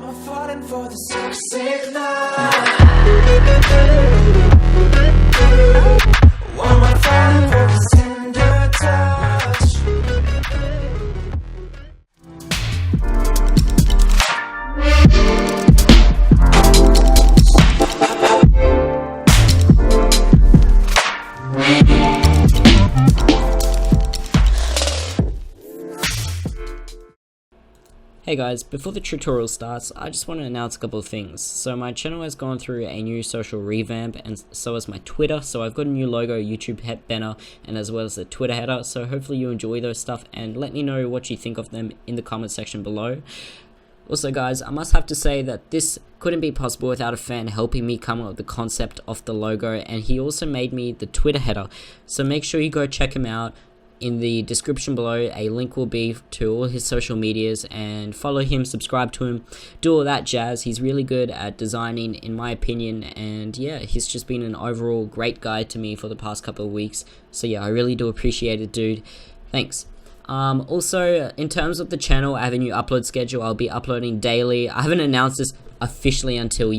I'm falling for the sick love. One more falling for the tender touch. Hey guys, before the tutorial starts, I just want to announce a couple of things. So my channel has gone through a new social revamp, and so has my Twitter. So I've got a new logo, YouTube banner, and as well as a Twitter header. So hopefully you enjoy those stuff, and let me know what you think of them in the comment section below. Also guys, I must have to say that this couldn't be possible without a fan helping me come up with the concept of the logo, and he also made me the Twitter header. So make sure you go check him out. In the description below, a link will be to all his social medias, and follow him, subscribe to him, do all that jazz. He's really good at designing, in my opinion, and yeah, he's just been an overall great guy to me for the past couple of weeks. So yeah, I really do appreciate it, dude. Thanks. Also, in terms of the channel, I have a new upload schedule. I'll be uploading daily. I haven't announced this officially until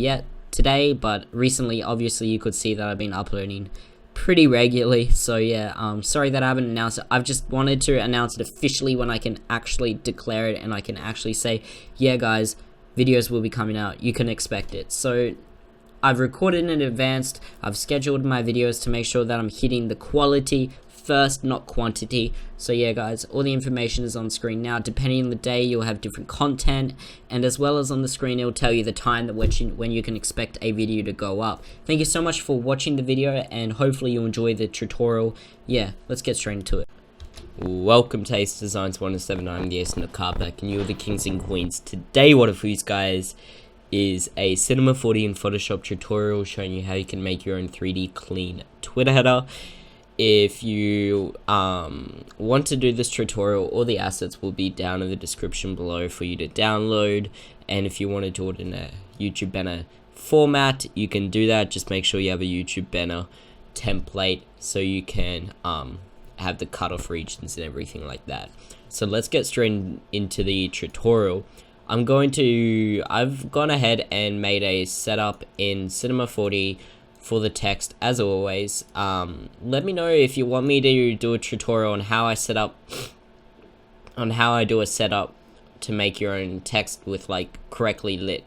today, but recently, obviously, you could see that I've been uploading pretty regularly. So yeah, sorry that I haven't announced it. I've just wanted to announce it officially when I can actually declare it, and I can actually say, yeah guys, videos will be coming out, you can expect it. So I've recorded in advance, I've scheduled my videos to make sure that I'm hitting the quality first, not quantity. So yeah guys, all the information is on screen now. Depending on the day, you'll have different content, and as well as on the screen, it'll tell you the time that when you can expect a video to go up. Thank you so much for watching the video, and hopefully you enjoy the tutorial. Yeah, let's get straight into it. Welcome to Ace Designs 107. I'm the Ace in the Carpack, and you're the kings and queens. Today, what of these guys is a Cinema 4D and Photoshop tutorial showing you how you can make your own 3D clean Twitter header. If you want to do this tutorial, all the assets will be down in the description below for you to download, and if you want to do it in a YouTube banner format, you can do that. Just make sure you have a YouTube banner template so you can have the cutoff regions and everything like that. So let's get straight into the tutorial. I've gone ahead and made a setup in Cinema 4D for the text, as always. Let me know if you want me to do a tutorial on how I do a setup to make your own text with like correctly lit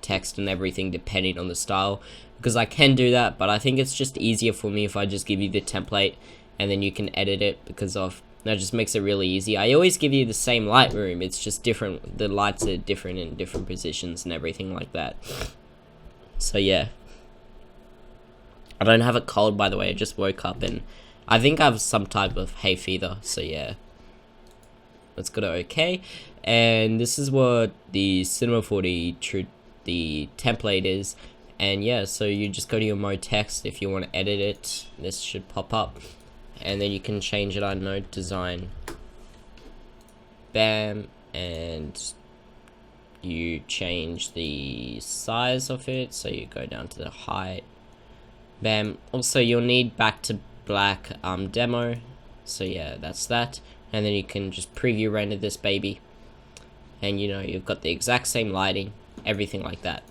text and everything, depending on the style, because I can do that, but I think it's just easier for me if I just give you the template and then you can edit it, because that just makes it really easy. I always give you the same Lightroom, it's just different, the lights are different in different positions and everything like that. So yeah, I don't have a cold, by the way. I just woke up and I think I have some type of hay fever. So yeah, let's go to OK. And this is what the Cinema 4D the template is. And yeah, so you just go to your mode text. If you want to edit it, this should pop up, and then you can change it. I don't know, design, bam, and you change the size of it. So you go down to the height. Bam. Also, you'll need back to black demo. So yeah, that's that. And then you can just preview render this baby, and you know, you've got the exact same lighting, everything like that.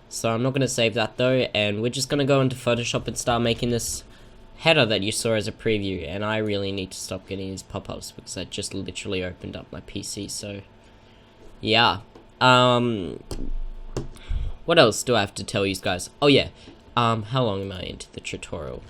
So I'm not going to save that though, and we're just going to go into Photoshop and start making this header that you saw as a preview. And I really need to stop getting these pop-ups because I just literally opened up my PC. So yeah, what else do I have to tell you guys? Oh yeah, how long am I into the tutorial?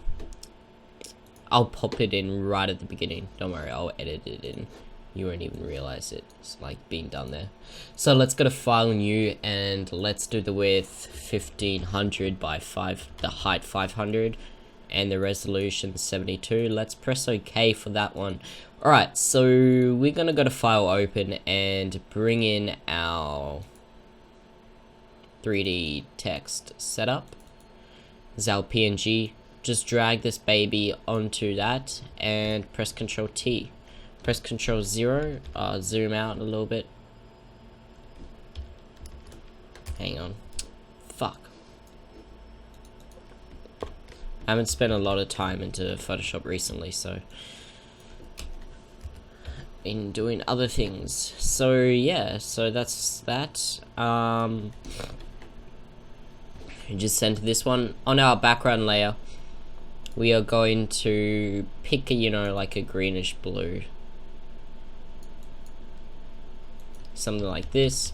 I'll pop it in right at the beginning. Don't worry, I'll edit it in. You won't even realize it's like being done there. So let's go to File, New, and let's do the width 1500 by 5, the height 500, and the resolution 72. Let's press OK for that one. Alright, so we're gonna go to File, Open, and bring in our 3D text setup. This is our PNG. Just drag this baby onto that and press Ctrl T. Press Ctrl 0, zoom out a little bit. Hang on. Fuck. I haven't spent a lot of time into Photoshop recently, so in doing other things. So yeah, so that's that. Just center this one on our background layer. We are going to pick a, you know, like a greenish blue, something like this,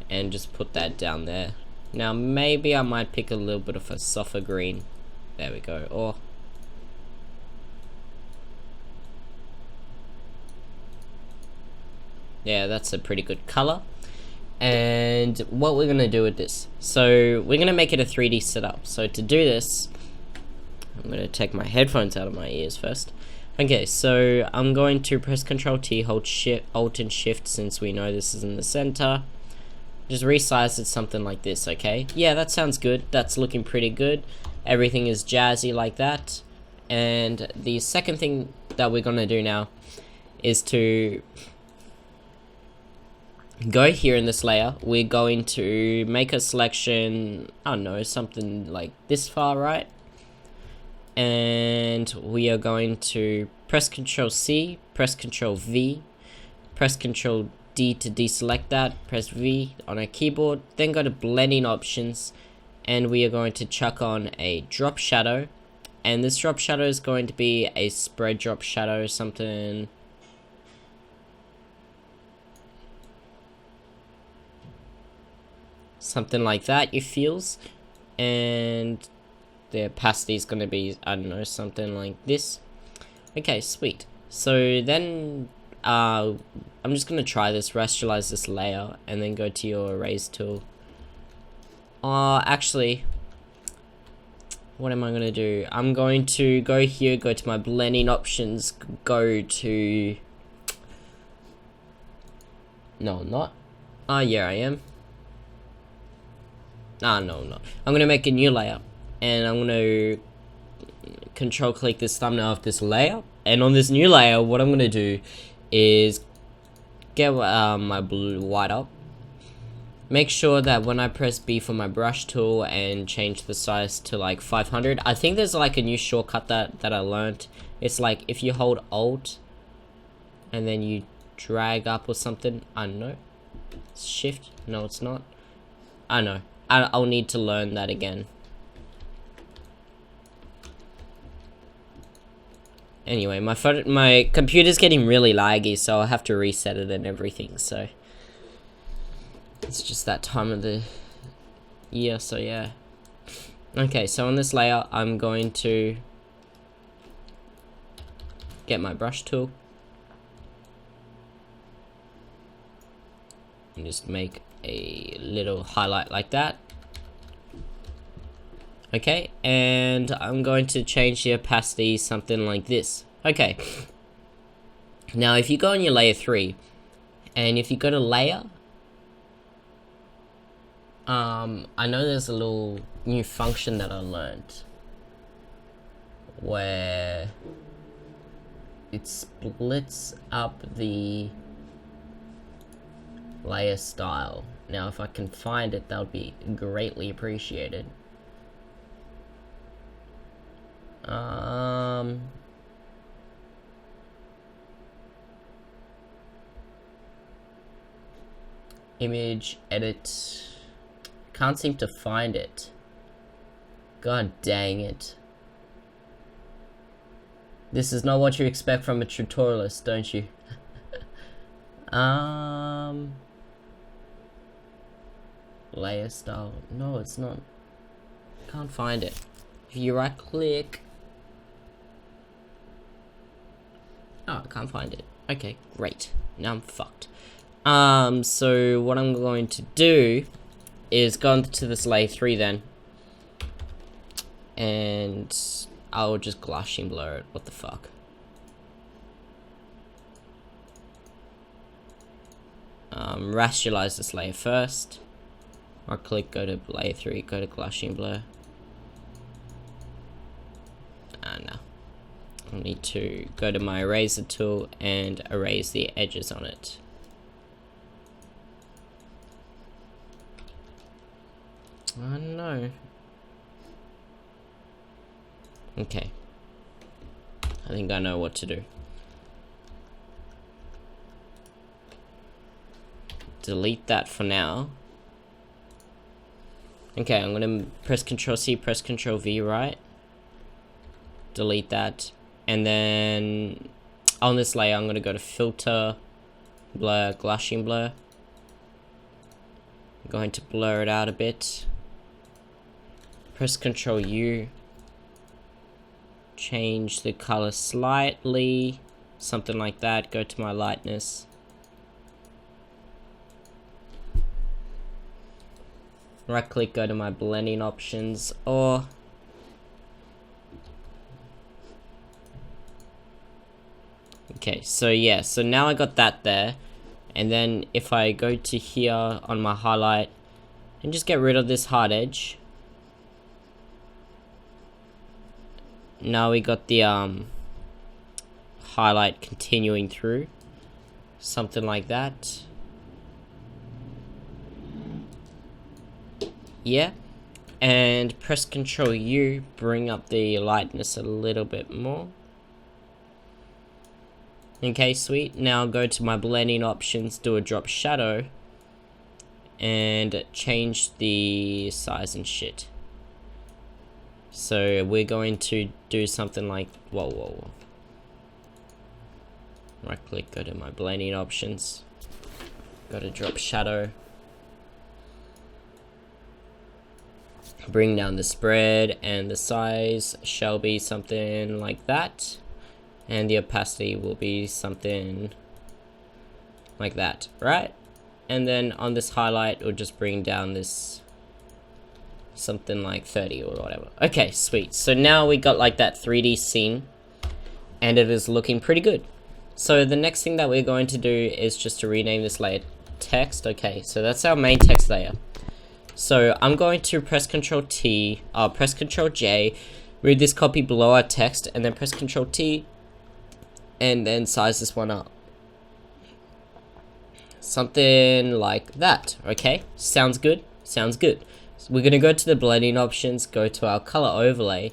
and just put that down there. Now maybe I might pick a little bit of a softer green. There we go. Or yeah, that's a pretty good color. And what we're gonna do with this, so we're gonna make it a 3D setup. So to do this, I'm gonna take my headphones out of my ears first. Okay, so I'm going to press Ctrl T, hold Shift, Alt and Shift, since we know this is in the center. Just resize it something like this, okay? Yeah, that sounds good. That's looking pretty good. Everything is jazzy like that. And the second thing that we're gonna do now is to go here in this layer. We're going to make a selection, I don't know, something like this far right. And we are going to press Ctrl C, press Ctrl V, press Ctrl D to deselect that, press V on our keyboard, then go to blending options, and we are going to chuck on a drop shadow. And this drop shadow is going to be a spread drop shadow, something like that, it feels. And the opacity is going to be, I don't know, something like this. Okay, sweet. So then I'm just going to try this, rasterlize this layer, and then go to your erase tool. Actually, what am I going to do? I'm going to go here, go to my blending options, go to... No, I'm not. Yeah, I am. No. I'm going to make a new layer. And I'm going to control click this thumbnail of this layer. And on this new layer, what I'm going to do is get my blue white up. Make sure that when I press B for my brush tool and change the size to like 500, I think there's like a new shortcut that I learned. It's like if you hold Alt and then you drag up or something. I don't know. Shift? No, it's not. I know. I'll need to learn that again. Anyway, my computer's getting really laggy, so I'll have to reset it and everything, so it's just that time of the year, so yeah. Okay, so on this layer, I'm going to get my brush tool and just make a little highlight like that. Okay, and I'm going to change the opacity something like this. Okay. Now, if you go on your layer 3, and if you go to layer, I know there's a little new function that I learned where it splits up the layer style. Now, if I can find it, that would be greatly appreciated. Image, edit. Can't seem to find it. God dang it. This is not what you expect from a tutorialist, don't you? Layer style. No, it's not. Can't find it. If you right click. Oh, I can't find it. Okay, great. Now I'm fucked. So what I'm going to do is go into this layer 3 then. And I'll just Gaussian blur it. What the fuck? Rasterlize this layer first. Right click, go to layer 3, go to Gaussian blur. No. I need to go to my eraser tool and erase the edges on it. I don't know. Okay. I think I know what to do. delete that for now. Okay, I'm gonna press Ctrl C, press Ctrl V, right? Delete that. And then on this layer, I'm gonna go to Filter, Blur, Gaussian Blur. I'm going to blur it out a bit. Press Ctrl U. Change the color slightly. Something like that. Go to my lightness. Right click, go to my blending options, or okay, so yeah, so now I got that there. And then if I go to here on my highlight and just get rid of this hard edge, now we got the highlight continuing through, something like that. Yeah, and press Ctrl U, bring up the lightness a little bit more. Okay, sweet. Now go to my blending options, do a drop shadow, and change the size and shit. So we're going to do something like, whoa. Right click, go to my blending options, go to drop shadow. Bring down the spread, and the size shall be something like that. And the opacity will be something like that, right? And then on this highlight, we'll just bring down this something like 30 or whatever. Okay, sweet. So now we got like that 3D scene, and it is looking pretty good. So the next thing that we're going to do is just to rename this layer text. Okay, so that's our main text layer. So I'm going to press Ctrl T, press Ctrl J, move this copy below our text, and then press Ctrl T, and then size this one up. Something like that, okay? Sounds good? Sounds good. So we're gonna go to the blending options, go to our color overlay,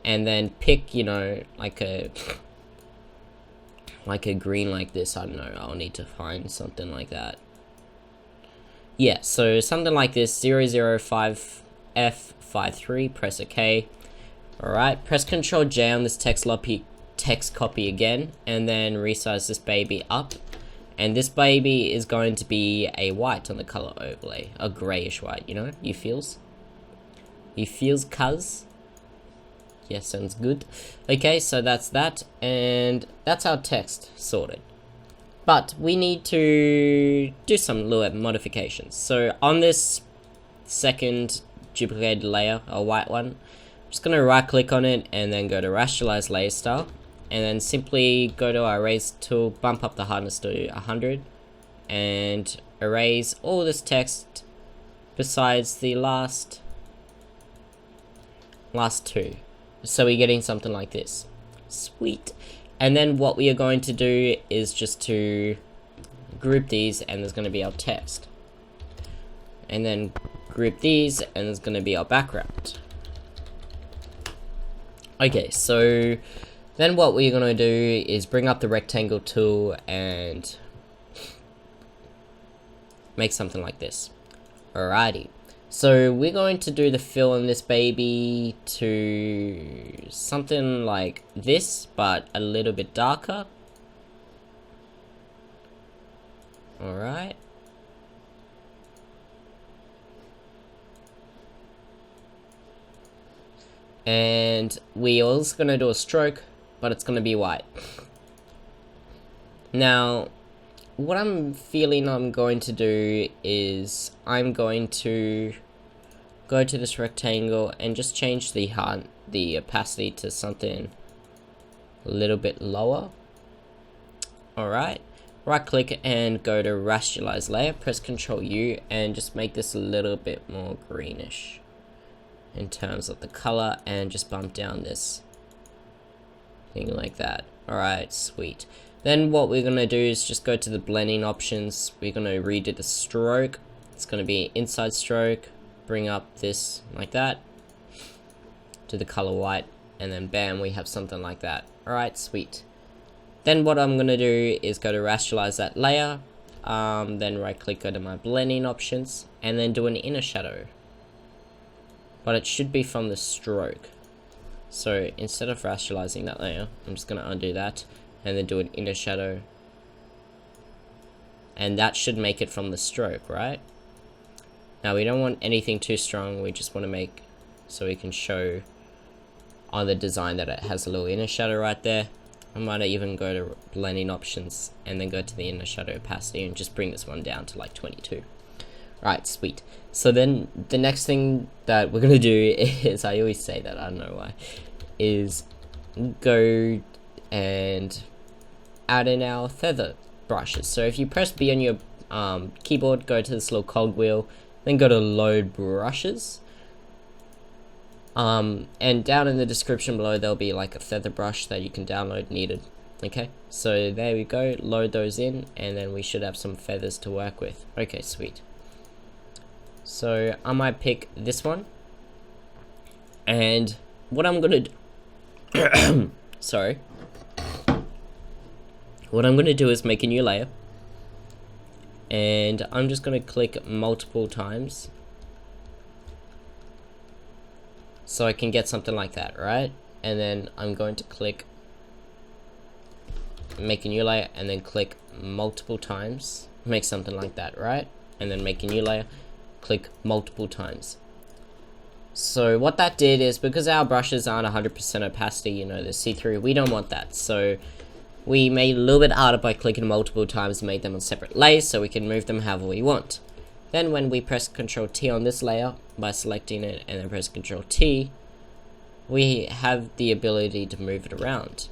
and then pick, you know, like a green like this. I don't know, I'll need to find something like that. Yeah, so something like this, 005F53, press OK. Alright, press Ctrl J on this text copy again, and then resize this baby up. And this baby is going to be a white on the color overlay, a grayish white, you know, you feels cuz. Yeah, sounds good. Okay, so that's that, and that's our text sorted. But we need to do some little modifications. So on this second duplicated layer, a white one, I'm just going to right click on it and then go to rationalize layer style. And then simply go to our erase tool, bump up the hardness to 100, and erase all this text besides the last two. So we're getting something like this. Sweet. And then what we are going to do is just to group these, and there's going to be our text. And then group these, and there's going to be our background. Okay, so then what we're going to do is bring up the rectangle tool and make something like this. Alrighty. So we're going to do the fill in this baby to something like this, but a little bit darker. Alright. And we're also going to do a stroke, but it's going to be white. Now, what I'm feeling I'm going to do is I'm going to go to this rectangle and just change the opacity to something a little bit lower. Alright, right click and go to rationalize layer, press Ctrl U, and just make this a little bit more greenish in terms of the color, and just bump down this thing like that. Alright, sweet. Then what we're going to do is just go to the blending options. We're going to redo the stroke. It's going to be inside stroke. Bring up this like that. To the color white. And then bam, we have something like that. Alright, sweet. Then what I'm going to do is go to rationalize that layer. then right click, go to my blending options, and then do an inner shadow. But it should be from the stroke. So instead of rationalizing that layer, I'm just going to undo that and then do an inner shadow. And that should make it from the stroke, right? Now we don't want anything too strong, we just want to make so we can show on the design that it has a little inner shadow right there. I might even go to blending options and then go to the inner shadow opacity and just bring this one down to like 22. Right, sweet. So then the next thing that we're gonna do is, I always say that, I don't know why, is go and add in our feather brushes. So if you press B on your keyboard, go to this little cogwheel, then go to load brushes. And down in the description below there'll be like a feather brush that you can download needed. Okay, so there we go, load those in, and then we should have some feathers to work with. Okay, sweet. So I might pick this one, and what I'm gonna do sorry, what I'm gonna do is make a new layer, and I'm just gonna click multiple times so I can get something like that, right? And then I'm going to click make a new layer, and then click multiple times, make something like that, right? And then make a new layer, click multiple times. So what that did is, because our brushes aren't 100% opacity, you know, they're see-through, we don't want that. So we made it a little bit harder by clicking multiple times and made them on separate layers so we can move them however we want. Then when we press Ctrl T on this layer by selecting it and then press Ctrl T, we have the ability to move it around.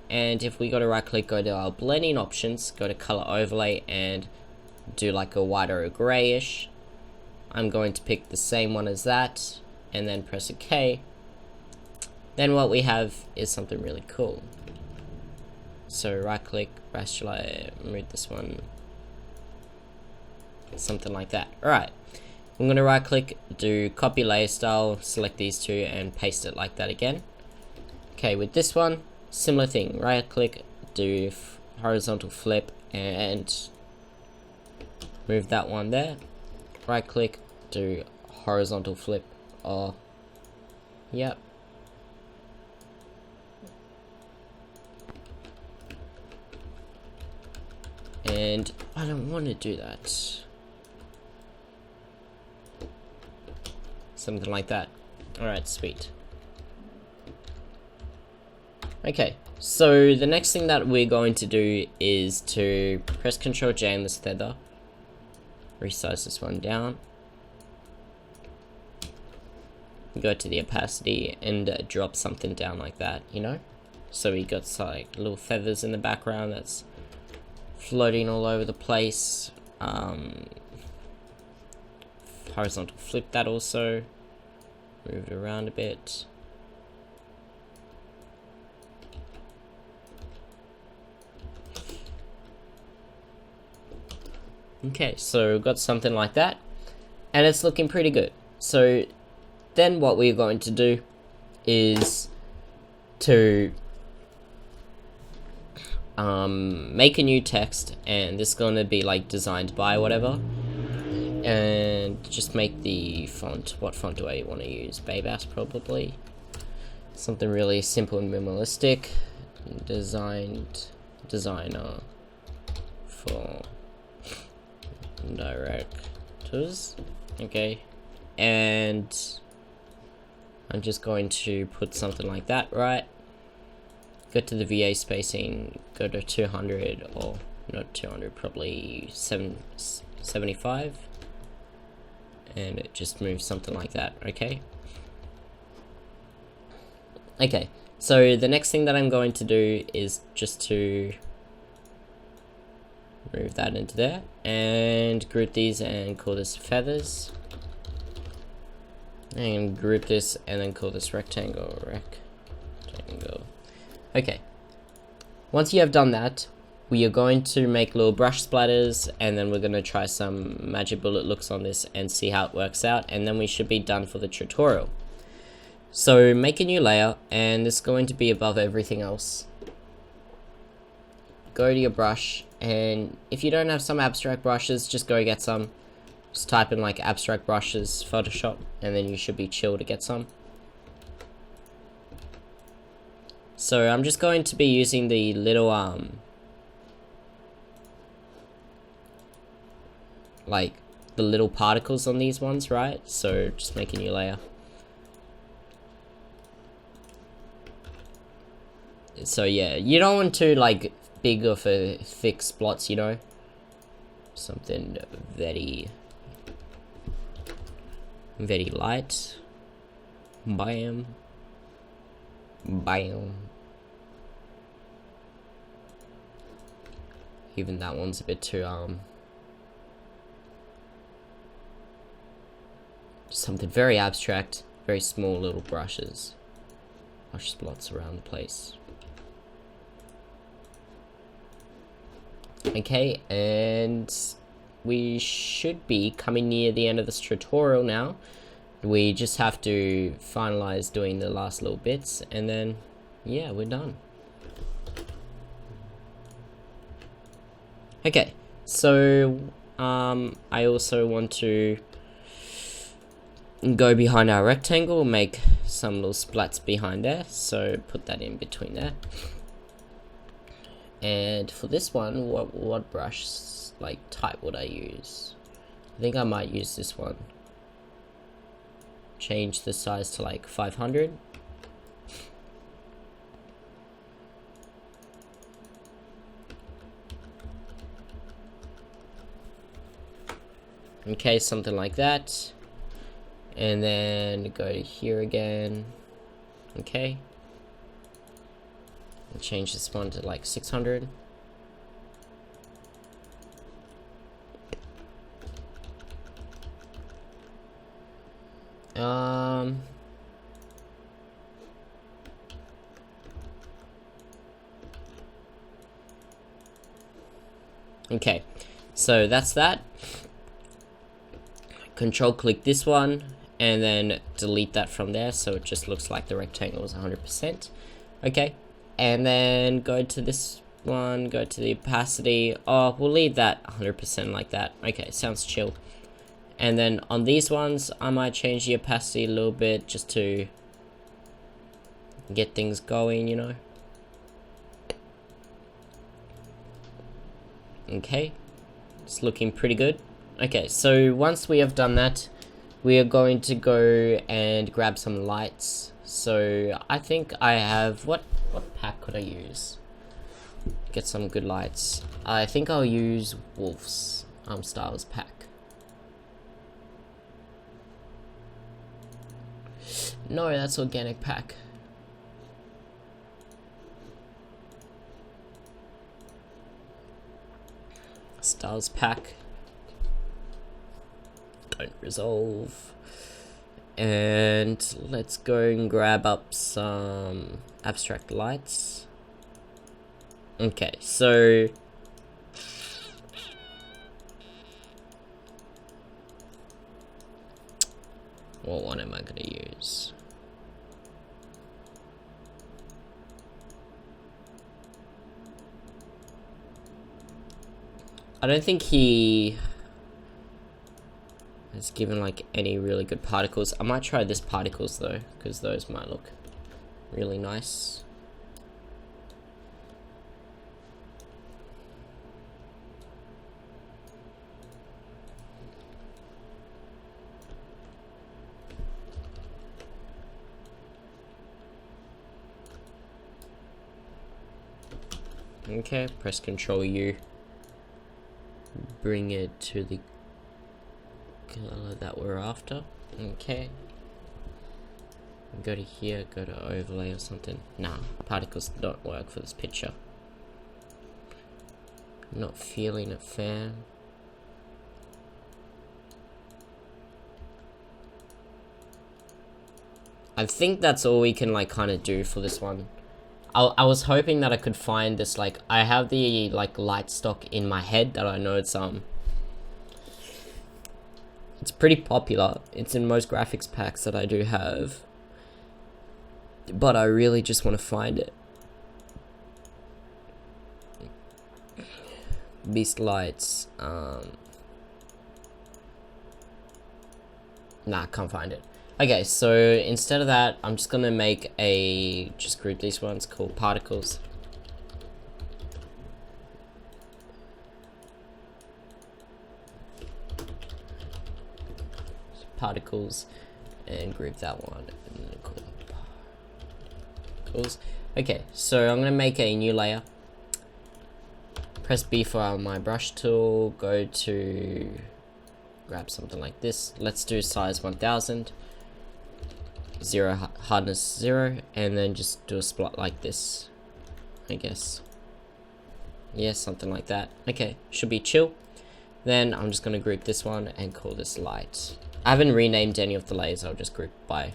And if we go to right click, go to our blending options, go to color overlay and do like a white or a grayish, I'm going to pick the same one as that and then press OK. Then what we have is something really cool. So right click, rationalize, move this one, something like that. Alright, I'm going to right click, do copy layer style, select these two and paste it like that again. Okay, with this one, similar thing, right click, do horizontal flip and move that one there. Right click, do horizontal flip, or yep. And I don't want to do that. Something like that. Alright, sweet. Okay, so the next thing that we're going to do is to press Ctrl J on this feather, resize this one down, go to the opacity and drop something down like that, you know? So we got like little feathers in the background that's floating all over the place. Horizontal flip that also, move it around a bit. Okay, so we've got something like that, and it's looking pretty good. So then what we're going to do is to make a new text, and this is going to be like designed by whatever, and just make the font. What font do I want to use? Babass probably. Something really simple and minimalistic. Designer for directors. Okay, and I'm just going to put something like that, right? Go to the VA spacing, go to 200, or not 200, probably 75, and it just moves something like that. Okay. Okay, so the next thing that I'm going to do is just to move that into there and group these and call this feathers, and group this and then call this rectangle. Okay, once you have done that, we are going to make little brush splatters, and then we're going to try some magic bullet looks on this and see how it works out, and then we should be done for the tutorial. So make a new layer, and this is going to be above everything else. go to your brush, and if you don't have some abstract brushes, just go get some. Just type in like abstract brushes Photoshop, and then you should be chill to get some. So I'm just going to be using the little like the little particles on these ones, right? So just make a new layer. So yeah, you don't want to like big of a thick splots, you know. Something very light. Bam. Bam. Even that one's a bit too something very abstract, very small little brushes. Brush splots around the place. Okay, and we should be coming near the end of this tutorial now. We just have to finalize doing the last little bits, and then yeah, we're done. Okay, so I also want to go behind our rectangle, make some little splats behind there, so put that in between there. And for this one, what brush like type would I use? I think I might use this one. Change the size to like 500. Okay, something like that. And then go to here again. Okay. And change this one to like 600. Okay, so that's that. Control click this one and then delete that from there, so it just looks like the rectangle is 100%. Okay, and then go to this one, go to the opacity. Oh, we'll leave that 100% like that. Okay, sounds chill. And then on these ones, I might change the opacity a little bit just to get things going, you know. Okay, it's looking pretty good. Okay, so once we have done that, we are going to go and grab some lights. So I think I have, what pack could I use? Get some good lights. I think I'll use Wolf's Styles pack. No, that's organic pack. Styles pack. Don't resolve. And let's go and grab up some abstract lights. Okay, so what one am I gonna use? I don't think he has given like any really good particles. I might try this particles though, because those might look really nice. Okay, press Control U. Bring it to the color that we're after. Okay. Go to here, go to overlay or something. Nah, particles don't work for this picture. Not feeling it, fam. I think that's all we can like kind of do for this one. I was hoping that I could find this, like, I have the like light stock in my head that I know it's pretty popular. It's in most graphics packs that I do have, but I really just want to find it. beast lights. Nah, can't find it. Okay, so instead of that, I'm just gonna make just group these ones called particles. Particles, and group that one. And then call it particles. Okay, so I'm gonna make a new layer. Press B for my brush tool. Go to grab something like this. Let's do size 1000. 0 hardness 0, and then just do a spot like this, I guess. Yeah, something like that. Okay, should be chill. Then I'm just gonna group this one and call this light. I haven't renamed any of the layers, I'll just group by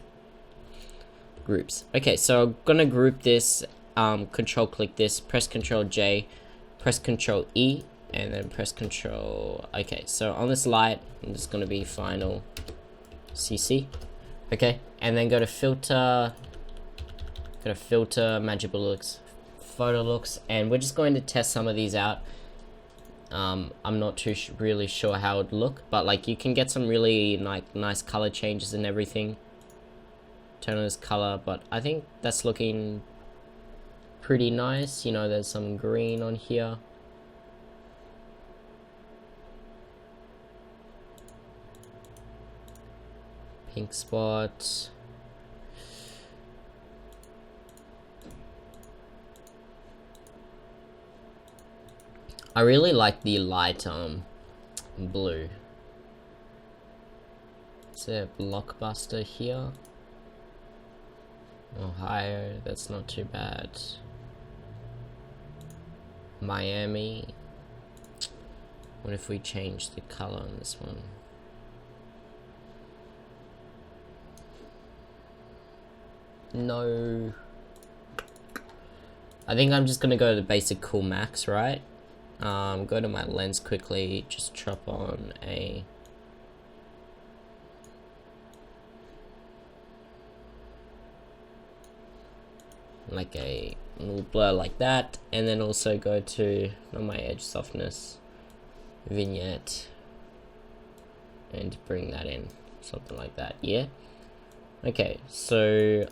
groups. Okay, so I'm gonna group this, control click this, press Control J, press Control E, and then press Control. Okay, so on this light, I'm just gonna be final CC. Okay, and then go to filter, magic looks, photo looks, and we're just going to test some of these out. I'm not really sure how it would look, but like you can get some really nice color changes and everything. Turn on this color, but I think that's looking pretty nice. You know, there's some green on here. Pink spot. I really like the light blue. Is there a Blockbuster here? Ohio, that's not too bad. Miami. What if we change the color on this one? No. I think I'm just gonna go to the basic cool max, right? Go to my lens quickly, just chop on a little blur like that, and then also go to on my edge softness, vignette, and bring that in, something like that. Yeah. Okay, so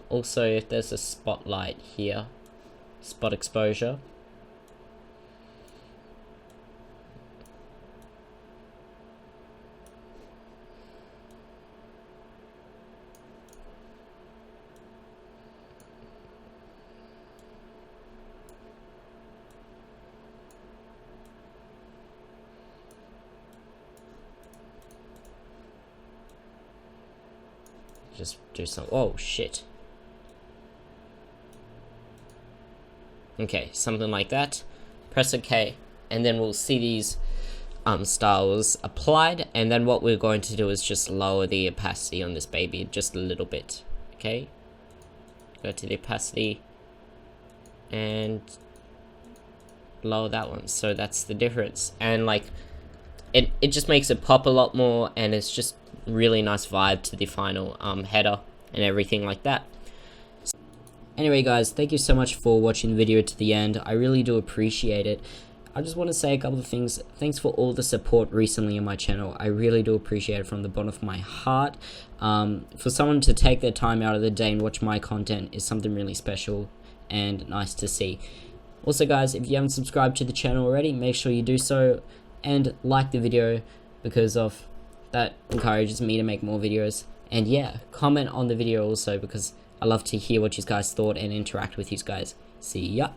also if there's a spotlight here, spot exposure, just do some. Oh shit. Okay, something like that. Press OK, and then we'll see these styles applied, and then what we're going to do is just lower the opacity on this baby just a little bit. Okay, go to the opacity and lower that one. So that's the difference, and like it just makes it pop a lot more, and it's just really nice vibe to the final header and everything like that. Anyway guys, thank you so much for watching the video to the end. I really do appreciate it. I just want to say a couple of things. Thanks for all the support recently on my channel. I really do appreciate it from the bottom of my heart. For someone to take their time out of the day and watch my content is something really special and nice to see. Also guys, if you haven't subscribed to the channel already, make sure you do so and like the video, because of that encourages me to make more videos. And yeah, comment on the video also, because I love to hear what you guys thought and interact with you guys. See ya.